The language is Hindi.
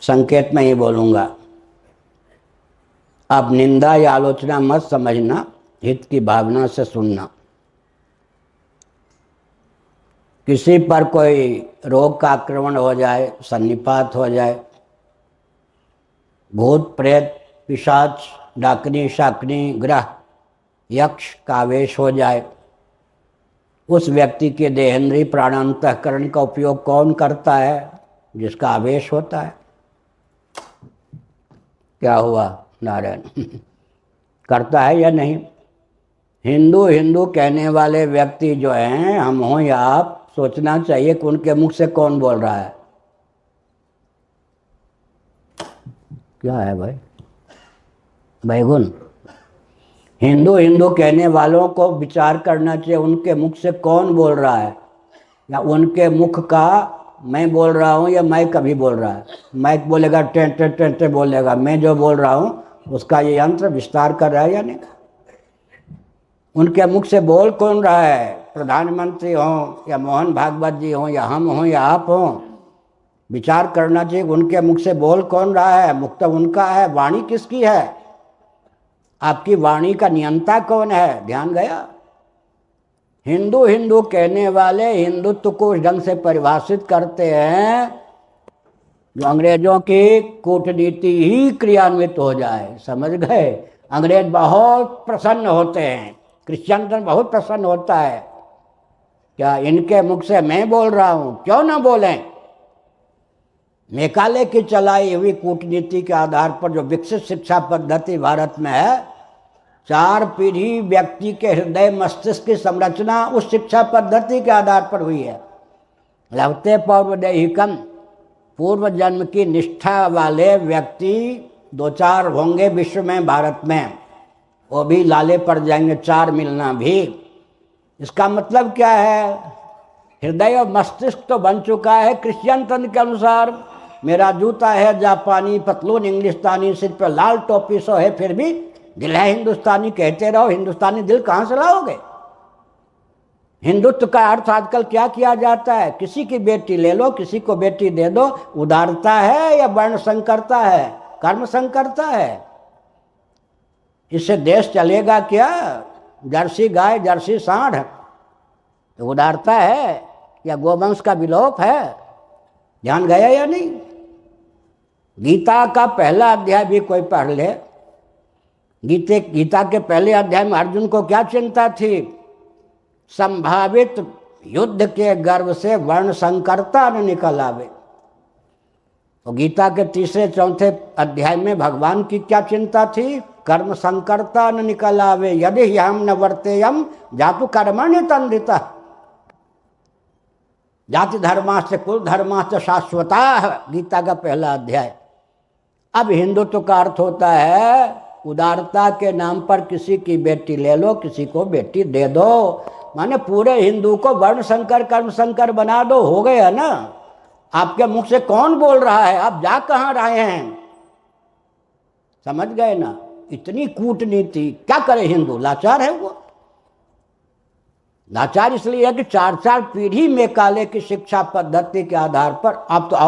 संकेत में ही बोलूँगा। आप निंदा या आलोचना मत समझना, हित की भावना से सुनना। किसी पर कोई रोग का आक्रमण हो जाए, सन्निपात हो जाए, भूत प्रेत पिशाच डाकनी शाकनी ग्रह यक्ष का आवेश हो जाए, उस व्यक्ति के देहेंद्रीय प्राणांतःकरण का उपयोग कौन करता है? जिसका आवेश होता है। क्या हुआ नारायण? करता है या नहीं? हिंदू हिंदू कहने वाले व्यक्ति जो हैं, हम हों या आप, सोचना चाहिए कि उनके मुख से कौन बोल रहा है। क्या है भाई? बैगुन। हिंदू हिंदू कहने वालों को विचार करना चाहिए उनके मुख से कौन बोल रहा है, या उनके मुख का मैं बोल रहा हूँ या माइक अभी बोल रहा है। माइक बोलेगा टें टें टें टें बोलेगा, मैं जो बोल रहा हूँ उसका ये यंत्र विस्तार कर रहा है या नहीं? उनके मुख से बोल कौन रहा है? प्रधानमंत्री हों या मोहन भागवत जी हों या हम हों या आप हों, विचार करना चाहिए उनके मुख से बोल कौन रहा है। मुख तो उनका है, वाणी किसकी है? आपकी वाणी का नियंता कौन है? ध्यान गया? हिंदू हिंदू कहने वाले हिंदुत्व को उस ढंग से परिभाषित करते हैं जो अंग्रेजों की कूटनीति ही क्रियान्वित हो जाए। समझ गए? अंग्रेज बहुत प्रसन्न होते हैं, क्रिश्चियन बहुत प्रसन्न होता है। क्या इनके मुख से मैं बोल रहा हूं? क्यों ना बोलें? मेकाले की चलाई हुई कूटनीति के आधार पर जो विकसित शिक्षा पद्धति भारत में है, 4 पीढ़ी व्यक्ति के हृदय मस्तिष्क की संरचना उस शिक्षा पद्धति के आधार पर हुई है। लभते पौर्वदैहिकम, पूर्व जन्म की निष्ठा वाले व्यक्ति 2-4 होंगे विश्व में, भारत में, वो भी लाले पड़ जाएंगे, 4 मिलना भी। इसका मतलब क्या है? हृदय और मस्तिष्क तो बन चुका है क्रिश्चियन तंत्र के अनुसार। मेरा जूता है जापानी, पतलून इंग्लिस्तानी, सिर पर लाल टोपी सो है, फिर भी दिल है हिंदुस्तानी। कहते रहो, हिंदुस्तानी दिल कहाँ से लाओगे? हिंदुत्व का अर्थ आजकल क्या किया जाता है? किसी की बेटी ले लो, किसी को बेटी दे दो। उदारता है या वर्ण संकरता है? कर्म संकरता है। इससे देश चलेगा क्या? जर्सी गाय जर्सी सांड, तो उदारता है या गोवंश का विलोप है? ध्यान गया या नहीं? गीता का पहला अध्याय भी कोई पढ़ ले। गीता के पहले अध्याय में अर्जुन को क्या चिंता थी? संभावित युद्ध के गर्भ से वर्ण संकरता न निकल आवे। तो गीता के 3-4 अध्याय में भगवान की क्या चिंता थी? कर्म संकरता न निकल आवे, यदि हम न वर्तेयम जातु कर्मण्य तंद्रिता। जाति धर्माश्च कुल धर्माश्च शाश्वता, गीता का पहला अध्याय। अब हिंदुत्व का अर्थ होता है उदारता के नाम पर किसी की बेटी ले लो, किसी को बेटी दे दो। माने पूरे हिंदू को वर्ण संकर कर्म संकर बना दो। हो गया ना? आपके मुख से कौन बोल रहा है? आप जा कहाँ रहे हैं? समझ गए ना? इतनी कूटनीति क्या करे हिंदू? लाचार है वो। लाचार इसलिए है कि 4-4 पीढ़ी में काले की शिक्षा पद्धति के आधार पर आप तो